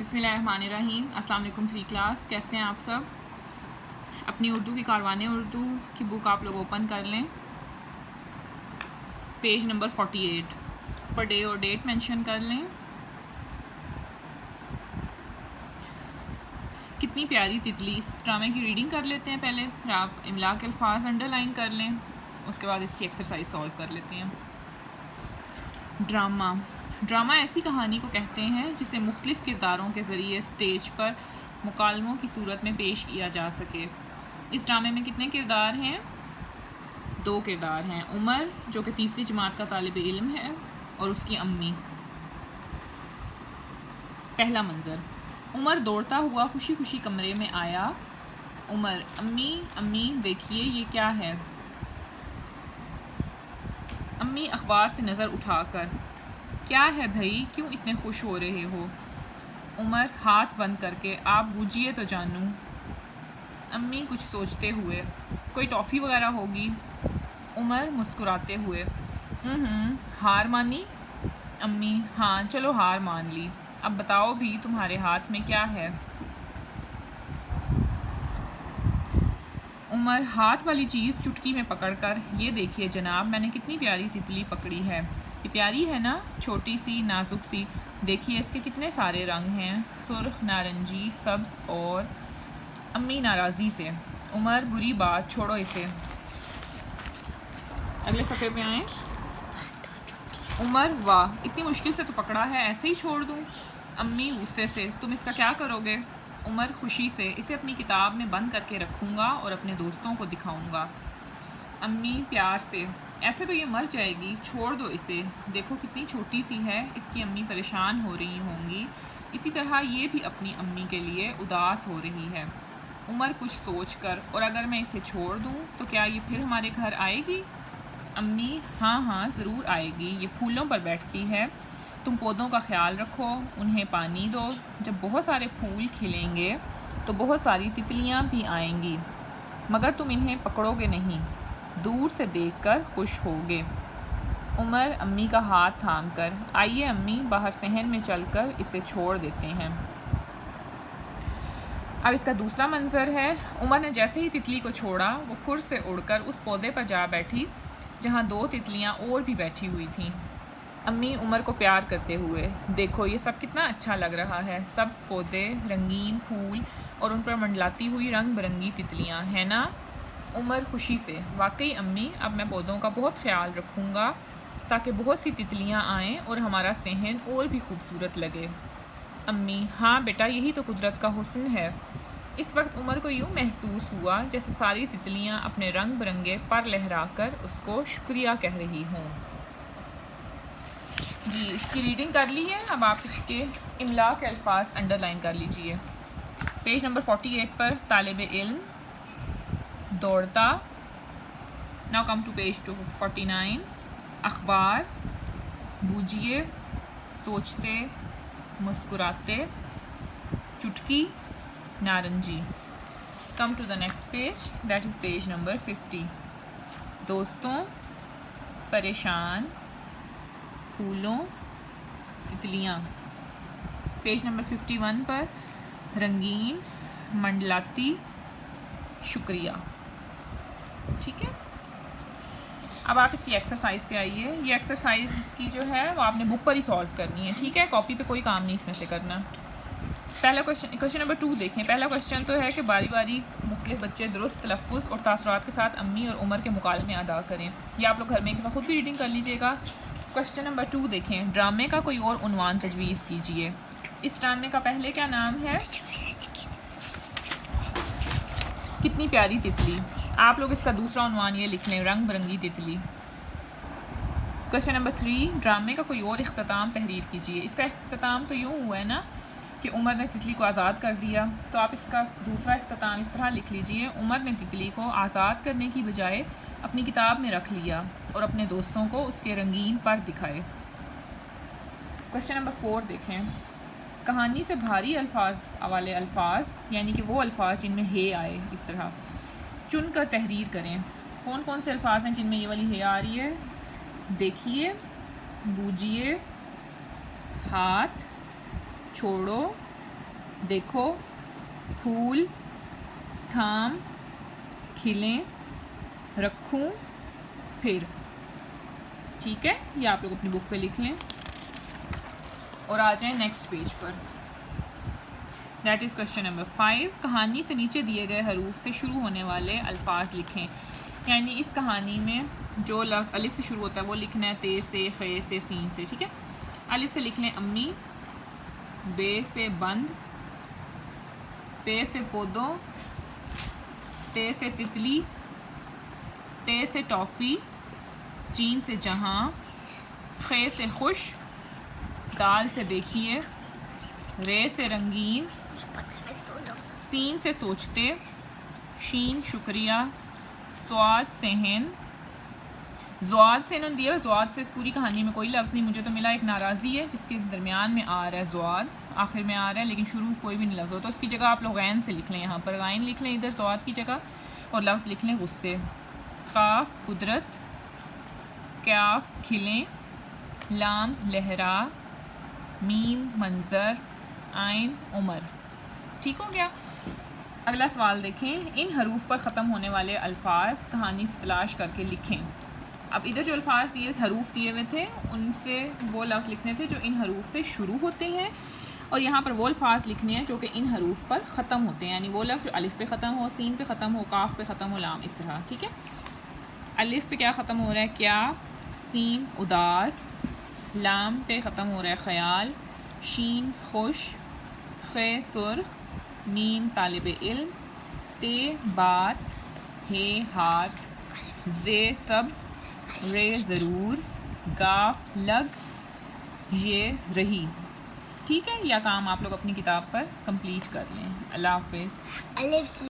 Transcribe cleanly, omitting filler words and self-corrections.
बिस्मिल्लाहिर्रहमानिर्रहीम। अस्सलाम वालेकुम 3 क्लास, कैसे हैं आप सब। अपनी उर्दू की कारवाने उर्दू की बुक आप लोग ओपन कर लें। पेज नंबर 48 पर डे और डेट मेंशन कर लें। कितनी प्यारी तितली, इस ड्रामे की रीडिंग कर लेते हैं। पहले आप इमला के अल्फाज अंडरलाइन कर लें, उसके बाद इसकी एक्सरसाइज सॉल्व कर लेते हैं। ड्रामा ऐसी कहानी को कहते हैं जिसे मुख्तलिफ़ किरदारों के ज़रिए स्टेज पर मुकालमों की सूरत में पेश किया जा सके। इस ड्रामे में कितने किरदार हैं? 2 किरदार हैं। उमर जो कि तीसरी जमात का तालिब इल्म है, और उसकी अम्मी। पहला मंज़र, उमर दौड़ता हुआ खुशी खुशी कमरे में आया। उमर, अम्मी अम्मी देखिए ये क्या है। अम्मी अखबार से नज़र उठाकर, क्या है भाई, क्यों इतने खुश हो रहे हो। उमर हाथ बंद करके, आप बूझिए तो जानूं। अम्मी कुछ सोचते हुए, कोई टॉफ़ी वगैरह होगी। उमर मुस्कुराते हुए, हार मानी। अम्मी, हाँ चलो हार मान ली। अब बताओ भी तुम्हारे हाथ में क्या है। उमर हाथ वाली चीज़ चुटकी में पकड़कर, ये देखिए जनाब, मैंने कितनी प्यारी तितली पकड़ी है। ये प्यारी है ना, छोटी सी नाजुक सी। देखिए इसके कितने सारे रंग हैं, सुर्ख, नारंगी, सब्ज़ और। अम्मी नाराज़ी से, उमर बुरी बात, छोड़ो इसे। अगले सफ़े पे आएँ। उमर, वाह इतनी मुश्किल से तो पकड़ा है, ऐसे ही छोड़ दूँ। अम्मी गुस्से से, तुम इसका क्या करोगे। उमर खुशी से, इसे अपनी किताब में बंद करके रखूँगा और अपने दोस्तों को दिखाऊँगा। अम्मी प्यार से, ऐसे तो ये मर जाएगी, छोड़ दो इसे, देखो कितनी छोटी सी है। इसकी अम्मी परेशान हो रही होंगी, इसी तरह ये भी अपनी अम्मी के लिए उदास हो रही है। उमर कुछ सोचकर, और अगर मैं इसे छोड़ दूँ तो क्या ये फिर हमारे घर आएगी। अम्मी, हाँ हाँ ज़रूर आएगी, ये फूलों पर बैठती है। तुम पौधों का ख्याल रखो, उन्हें पानी दो। जब बहुत सारे फूल खिलेंगे तो बहुत सारी तितलियाँ भी आएंगी, मगर तुम इन्हें पकड़ोगे नहीं, दूर से देखकर खुश होगे। उमर अम्मी का हाथ थामकर, आइए अम्मी, बाहर सहन में चलकर इसे छोड़ देते हैं। अब इसका दूसरा मंजर है। उमर ने जैसे ही तितली को छोड़ा, वो फुर से उड़कर उस पौधे पर जा बैठी जहाँ 2 तितलियाँ और भी बैठी हुई थीं। अम्मी उमर को प्यार करते हुए, देखो ये सब कितना अच्छा लग रहा है, सब्ज़ पौधे, रंगीन फूल और उन पर मंडलाती हुई रंग बिरंगी तितलियाँ, है ना। उमर खुशी से, वाकई अम्मी, अब मैं पौधों का बहुत ख्याल रखूँगा ताकि बहुत सी तितलियाँ आएँ और हमारा सहन और भी खूबसूरत लगे। अम्मी, हाँ बेटा, यही तो कुदरत का हुस्न है। इस वक्त उमर को यूँ महसूस हुआ जैसे सारी तितलियाँ अपने रंग बिरंगे पर लहराकर उसको शुक्रिया कह रही हों। जी, इसकी रीडिंग कर ली है। अब आप इसके इमला के अल्फाज अंडरलाइन कर लीजिए। पेज नंबर 48 पर तालिब इल्म, दौड़ता। Now come to page 49। अखबार, बूझिए, सोचते, मुस्कुराते, चुटकी, नारंगी। Come to the next page, that is page number 50। दोस्तों, परेशान, फूलों, तितलियाँ। पेज नंबर 51 पर रंगीन, मंडलाती, शुक्रिया। ठीक है, अब आप इसकी एक्सरसाइज पे आइए। ये एक्सरसाइज इसकी जो है वो आपने बुक पर ही सॉल्व करनी है, ठीक है, कॉपी पे कोई काम नहीं इसमें से करना। पहला क्वेश्चन नंबर 2 देखें। पहला क्वेश्चन तो है कि बारी बारी मुख्तलिफ बच्चे दुरुस्त तलफ़्फ़ुज़ और तासुरात के साथ अम्मी और उमर के मुकालमे अदा करें। या आप लोग घर में एक दफ़ा खुद भी रीडिंग कर लीजिएगा। क्वेश्चन नंबर 2 देखें। ड्रामे का कोई और उन्वान तजवीज़ कीजिए। इस ड्रामे का पहले क्या नाम है? कितनी प्यारी तितली। आप लोग इसका दूसरा उन्वान ये लिख लें, रंग बिरंगी तितली। क्वेश्चन नंबर 3, ड्रामे का कोई और इख्तिताम तहरीर कीजिए। इसका इख्तिताम तो यूँ हुआ है ना कि उमर ने तितली को आज़ाद कर दिया, तो आप इसका दूसरा इख्तिताम इस तरह लिख लीजिए, उमर ने तितली को आज़ाद करने की बजाय अपनी किताब में रख लिया और अपने दोस्तों को उसके रंगीन पर दिखाए। क्वेश्चन नंबर 4 देखें। कहानी से भारी अल्फाज वाले अल्फाज, यानी कि वो अल्फाज जिनमें हे आए, इस तरह चुन कर तहरीर करें। कौन कौन से अल्फाज हैं जिनमें ये वाली हे आ रही है? देखिए, बूझिए, हाथ, छोड़ो, देखो, फूल, थाम, खिलें, रखूं, फिर। ठीक है, ये आप लोग अपनी बुक पे लिख लें और आ जाएं नेक्स्ट पेज पर। That is question number 5। कहानी से नीचे दिए गए हरूफ से शुरू होने वाले अल्फाज लिखें। यानी इस कहानी में जो लफ्ज़ अलिफ से शुरू होता है वो लिखना है, ते से, खे से, सीन से। ठीक है, अलिफ से लिख लें अम्मी, बे से बंद, पे से पौधों, ते से तितली, ते से टॉफ़ी, चीन से जहाँ, खे से खुश, दाल से देखिए, रे से रंगीन, सीन से सोचते, शीन शुक्रिया, स्वाद से हिन, ज़्वाद से इन्होंने दिया। ज़्वाद से इस पूरी कहानी में कोई लफ्ज़ नहीं मुझे तो मिला। एक नाराज़ी है जिसके दरमियान में आ रहा है ज़्वाद, आखिर में आ रहा है, लेकिन शुरू कोई भी नहीं लफ्ज़ हो, तो उसकी जगह आप लोग गैन से लिख लें। यहाँ पर गैन लिख लें इधर ज़्वाद की जगह, और लफ्ज़ लिख लें गुस्से। काफ कुदरत, काफ खिलें, लाम लहरा, मीम मंज़र, आइन उमर। ठीक हो गया। अगला सवाल देखें, इन हरूफ पर ख़त्म होने वाले अल्फाज कहानी से तलाश करके लिखें। अब इधर जो अल्फाज दिए हरूफ दिए हुए थे उनसे वो लफ्ज़ लिखने थे जो इन हरूफ से शुरू होते हैं, और यहाँ पर वो अल्फाज लिखने हैं जो कि इन हरूफ पर ख़त्म होते हैं। यानी वो लफ्ज़ जो अलिफ पे ख़त्म हो, सीन पे ख़त्म हो, काफ पे ख़त्म हो, लाम, इस तरह। ठीक है, अलिफ पे क्या ख़त्म हो रहा है, क्या, सीन उदास, लाम पे ख़त्म हो रहा है ख़याल, शीन खुश, खे सुर्ख, मीम तालिब इल्म, ते बात, हे हाथ, जे सब्ज़, रे ज़रूर, गाफ लग, ये रही। ठीक है, यह काम आप लोग अपनी किताब पर कंप्लीट कर लें। अल्लाह हाफ़िज़।